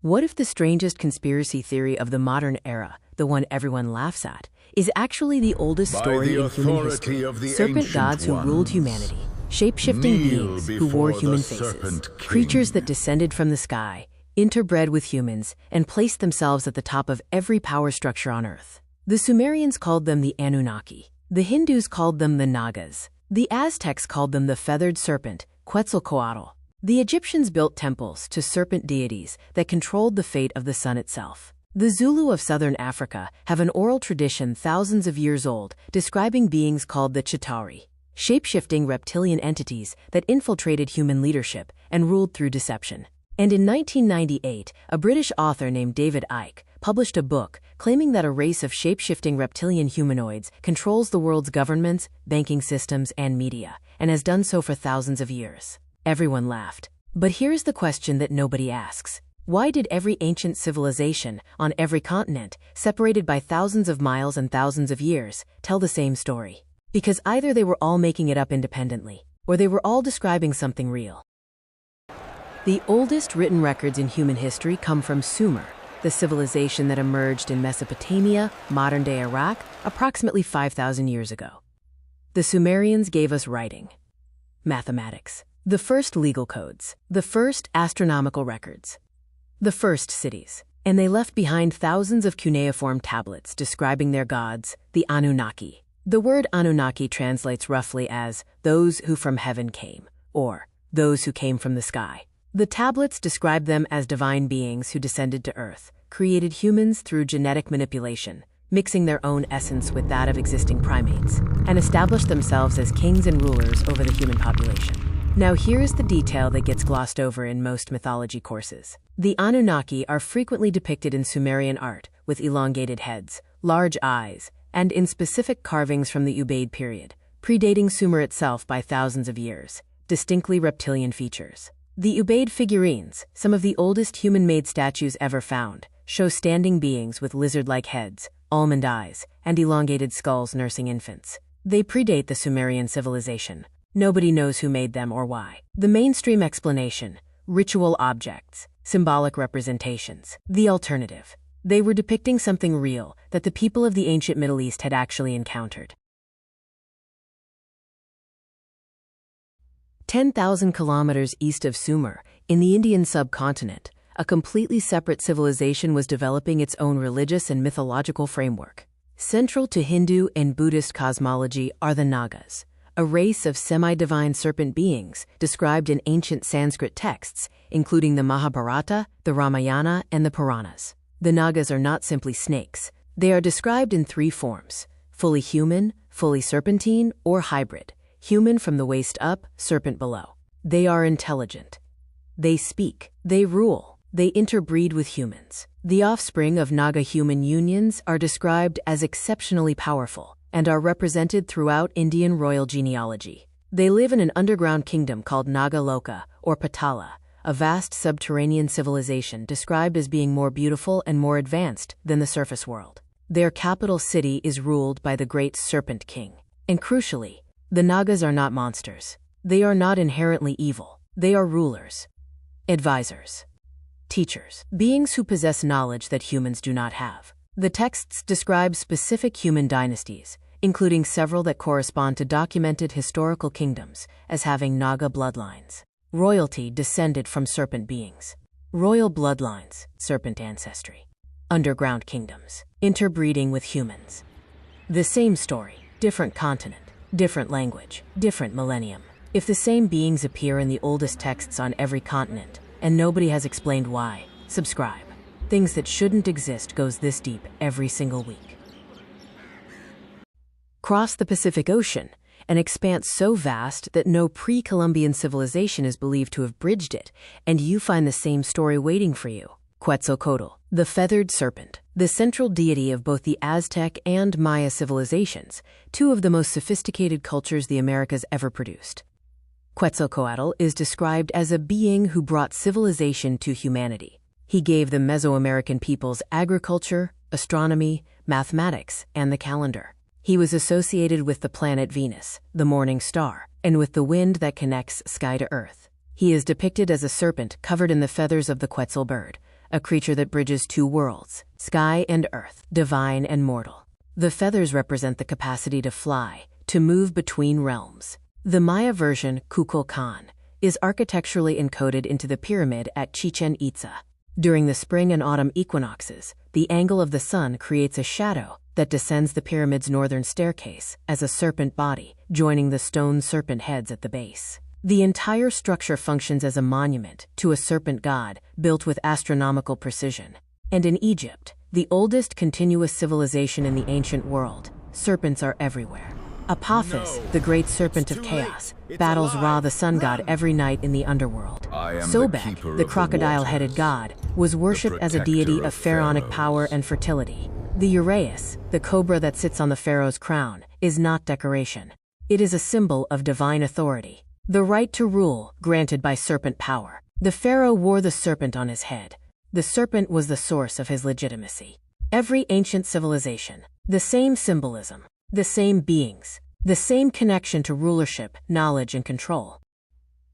What if the strangest conspiracy theory of the modern era, the one everyone laughs at, is actually the oldest story in human history? Serpent gods who ruled humanity, shape-shifting beings who wore human faces, creatures that descended from the sky, interbred with humans, and placed themselves at the top of every power structure on Earth. The Sumerians called them the Anunnaki. The Hindus called them the Nagas. The Aztecs called them the Feathered Serpent, Quetzalcoatl. The Egyptians built temples to serpent deities that controlled the fate of the sun itself. The Zulu of southern Africa have an oral tradition thousands of years old describing beings called the Chitauri, shape-shifting reptilian entities that infiltrated human leadership and ruled through deception. And in 1998, a British author named David Icke published a book claiming that a race of shape-shifting reptilian humanoids controls the world's governments, banking systems, and media, and has done so for thousands of years. Everyone laughed. But here's the question that nobody asks. Why did every ancient civilization on every continent, separated by thousands of miles and thousands of years, tell the same story? Because either they were all making it up independently, or they were all describing something real. The oldest written records in human history come from Sumer, the civilization that emerged in Mesopotamia, modern-day Iraq, approximately 5,000 years ago. The Sumerians gave us writing, mathematics, the first legal codes, the first astronomical records, the first cities, and they left behind thousands of cuneiform tablets describing their gods, the Anunnaki. The word Anunnaki translates roughly as those who from heaven came, or those who came from the sky. The tablets describe them as divine beings who descended to Earth, created humans through genetic manipulation, mixing their own essence with that of existing primates, and established themselves as kings and rulers over the human population. Now here's the detail that gets glossed over in most mythology courses. The Anunnaki are frequently depicted in Sumerian art with elongated heads, large eyes, and in specific carvings from the Ubaid period, predating Sumer itself by thousands of years, distinctly reptilian features. The Ubaid figurines, some of the oldest human-made statues ever found, show standing beings with lizard-like heads, almond eyes, and elongated skulls nursing infants. They predate the Sumerian civilization. Nobody knows who made them or why. The mainstream explanation: ritual objects, symbolic representations. The alternative: they were depicting something real that the people of the ancient Middle East had actually encountered. 10,000 kilometers east of Sumer, in the Indian subcontinent, a completely separate civilization was developing its own religious and mythological framework. Central to Hindu and Buddhist cosmology are the Nagas, a race of semi-divine serpent beings described in ancient Sanskrit texts, including the Mahabharata, the Ramayana, and the Puranas. The Nagas are not simply snakes. They are described in three forms: fully human, fully serpentine, or hybrid. Human from the waist up, serpent below. They are intelligent. They speak. They rule. They interbreed with humans. The offspring of Naga-human unions are described as exceptionally powerful and are represented throughout Indian royal genealogy. They live in an underground kingdom called Naga-loka, or Patala, a vast subterranean civilization described as being more beautiful and more advanced than the surface world. Their capital city is ruled by the great Serpent King. And crucially, the Nagas are not monsters. They are not inherently evil. They are rulers, advisors, teachers, beings who possess knowledge that humans do not have. The texts describe specific human dynasties, including several that correspond to documented historical kingdoms as having Naga bloodlines. Royalty descended from serpent beings. Royal bloodlines, serpent ancestry. Underground kingdoms, interbreeding with humans. The same story, different continent, different language, different millennium. If the same beings appear in the oldest texts on every continent, and nobody has explained why, subscribe. Things that shouldn't exist goes this deep every single week. Cross the Pacific Ocean, an expanse so vast that no pre-Columbian civilization is believed to have bridged it, and you find the same story waiting for you. Quetzalcoatl, the Feathered Serpent, the central deity of both the Aztec and Maya civilizations, two of the most sophisticated cultures the Americas ever produced. Quetzalcoatl is described as a being who brought civilization to humanity. He gave the Mesoamerican peoples agriculture, astronomy, mathematics, and the calendar. He was associated with the planet Venus, the morning star, and with the wind that connects sky to earth. He is depicted as a serpent covered in the feathers of the Quetzal bird, a creature that bridges two worlds, sky and earth, divine and mortal. The feathers represent the capacity to fly, to move between realms. The Maya version, Kukulkan, is architecturally encoded into the pyramid at Chichen Itza. During the spring and autumn equinoxes, the angle of the sun creates a shadow that descends the pyramid's northern staircase as a serpent body, joining the stone serpent heads at the base. The entire structure functions as a monument to a serpent god built with astronomical precision. And in Egypt, the oldest continuous civilization in the ancient world, serpents are everywhere. Apophis, the great serpent of chaos, battles Ra, the sun god, every night in the underworld. Sobek, the crocodile-headed god, was worshipped as a deity of pharaonic power and fertility. The Uraeus, the cobra that sits on the pharaoh's crown, is not decoration. It is a symbol of divine authority, the right to rule granted by serpent power. The pharaoh wore the serpent on his head. The serpent was the source of his legitimacy. Every ancient civilization, the same symbolism, the same beings, the same connection to rulership, knowledge, and control.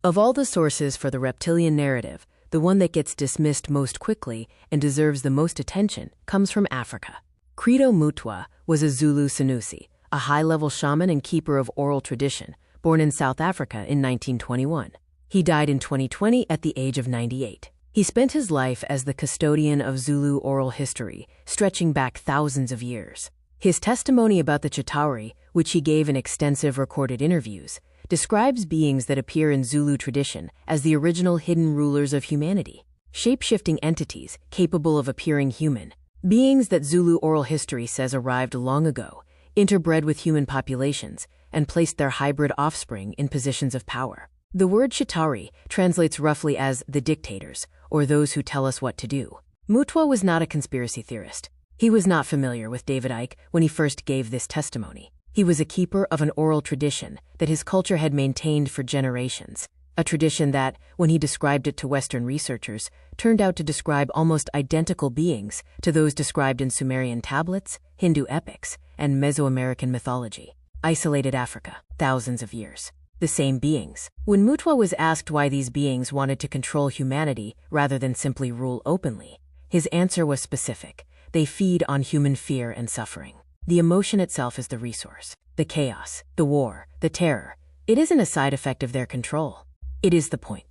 Of all the sources for the reptilian narrative, the one that gets dismissed most quickly and deserves the most attention comes from Africa. Credo Mutwa was a Zulu Sanusi, a high-level shaman and keeper of oral tradition, born in South Africa in 1921. He died in 2020 at the age of 98. He spent his life as the custodian of Zulu oral history, stretching back thousands of years. His testimony about the Chitauri, which he gave in extensive recorded interviews, describes beings that appear in Zulu tradition as the original hidden rulers of humanity, shape-shifting entities capable of appearing human, beings that Zulu oral history says arrived long ago, interbred with human populations, and placed their hybrid offspring in positions of power. The word Chitauri translates roughly as the dictators, or those who tell us what to do. Mutwa was not a conspiracy theorist. He was not familiar with David Icke when he first gave this testimony. He was a keeper of an oral tradition that his culture had maintained for generations, a tradition that, when he described it to Western researchers, turned out to describe almost identical beings to those described in Sumerian tablets, Hindu epics, and Mesoamerican mythology. Isolated Africa, thousands of years. The same beings. When Mutwa was asked why these beings wanted to control humanity rather than simply rule openly, his answer was specific. They feed on human fear and suffering. The emotion itself is the resource. The chaos, the war, the terror. It isn't a side effect of their control. It is the point.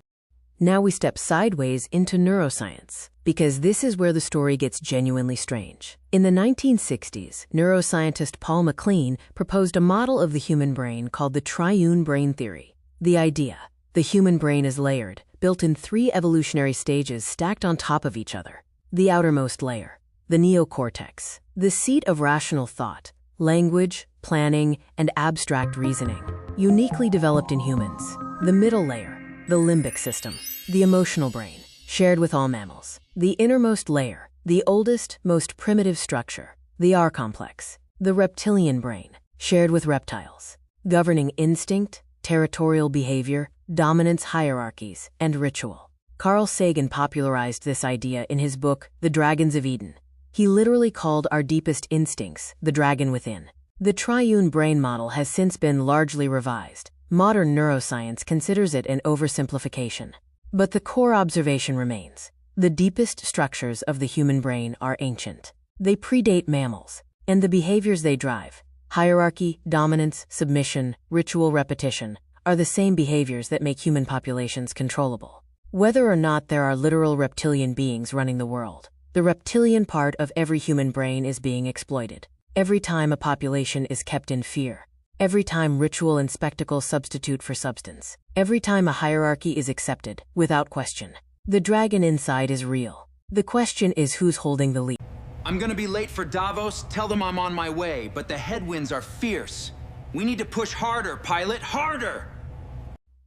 Now we step sideways into neuroscience, because this is where the story gets genuinely strange. In the 1960s, neuroscientist Paul MacLean proposed a model of the human brain called the triune brain theory. The idea: the human brain is layered, built in 3 evolutionary stages stacked on top of each other. The outermost layer, the neocortex, the seat of rational thought, language, planning, and abstract reasoning, uniquely developed in humans. The middle layer, the limbic system, the emotional brain, shared with all mammals. The innermost layer, the oldest, most primitive structure, the R-complex, the reptilian brain, shared with reptiles, governing instinct, territorial behavior, dominance hierarchies, and ritual. Carl Sagan popularized this idea in his book, The Dragons of Eden. He literally called our deepest instincts the dragon within. The triune brain model has since been largely revised. Modern neuroscience considers it an oversimplification. But the core observation remains. The deepest structures of the human brain are ancient. They predate mammals, and the behaviors they drive, hierarchy, dominance, submission, ritual repetition, are the same behaviors that make human populations controllable. Whether or not there are literal reptilian beings running the world, the reptilian part of every human brain is being exploited. Every time a population is kept in fear, every time ritual and spectacle substitute for substance, every time a hierarchy is accepted, without question, the dragon inside is real. The question is who's holding the lead. I'm gonna be late for Davos. Tell them I'm on my way, but the headwinds are fierce. We need to push harder, pilot, harder!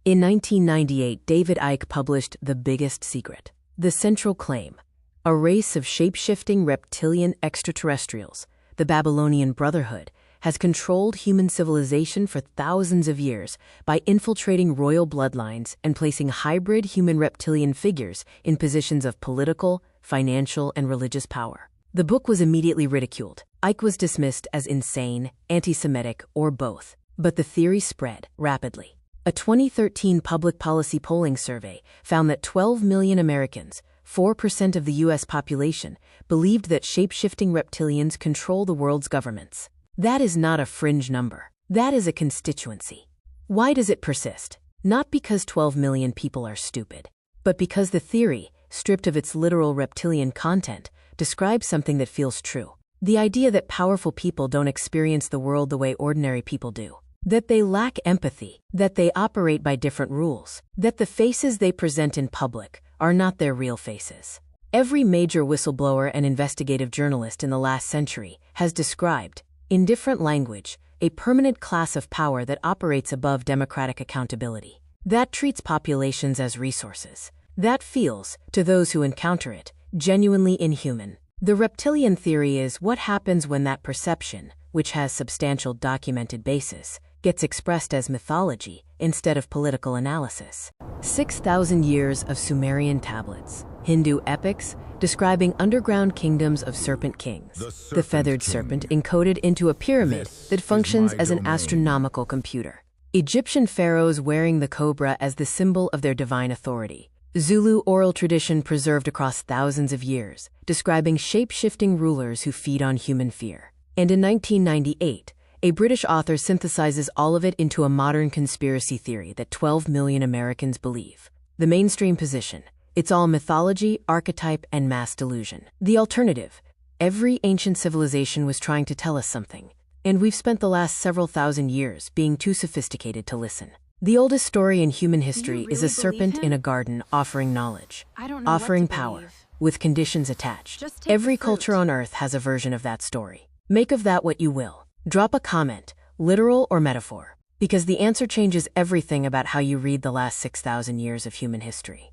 In 1998, David Icke published The Biggest Secret, the central claim: a race of shape-shifting reptilian extraterrestrials, the Babylonian Brotherhood, has controlled human civilization for thousands of years by infiltrating royal bloodlines and placing hybrid human-reptilian figures in positions of political, financial, and religious power. The book was immediately ridiculed. Icke was dismissed as insane, anti-Semitic, or both. But the theory spread rapidly. A 2013 public policy polling survey found that 12 million Americans, 4% of the US population, believed that shape-shifting reptilians control the world's governments. That is not a fringe number. That is a constituency. Why does it persist? Not because 12 million people are stupid, but because the theory, stripped of its literal reptilian content, describes something that feels true. The idea that powerful people don't experience the world the way ordinary people do. That they lack empathy, that they operate by different rules, that the faces they present in public are not their real faces. Every major whistleblower and investigative journalist in the last century has described, in different language, a permanent class of power that operates above democratic accountability. That treats populations as resources. That feels, to those who encounter it, genuinely inhuman. The reptilian theory is what happens when that perception, which has substantial documented basis, gets expressed as mythology instead of political analysis. 6,000 years of Sumerian tablets, Hindu epics describing underground kingdoms of serpent kings. The feathered serpent encoded into a pyramid that functions as an astronomical computer. Egyptian pharaohs wearing the cobra as the symbol of their divine authority. Zulu oral tradition preserved across thousands of years, describing shape-shifting rulers who feed on human fear. And in 1998, a British author synthesizes all of it into a modern conspiracy theory that 12 million Americans believe. The mainstream position: it's all mythology, archetype, and mass delusion. The alternative: every ancient civilization was trying to tell us something, and we've spent the last several thousand years being too sophisticated to listen. The oldest story in human history is a serpent in a garden offering knowledge, offering power, with conditions attached. Every culture on Earth has a version of that story. Make of that what you will. Drop a comment, literal or metaphor, because the answer changes everything about how you read the last 6,000 years of human history.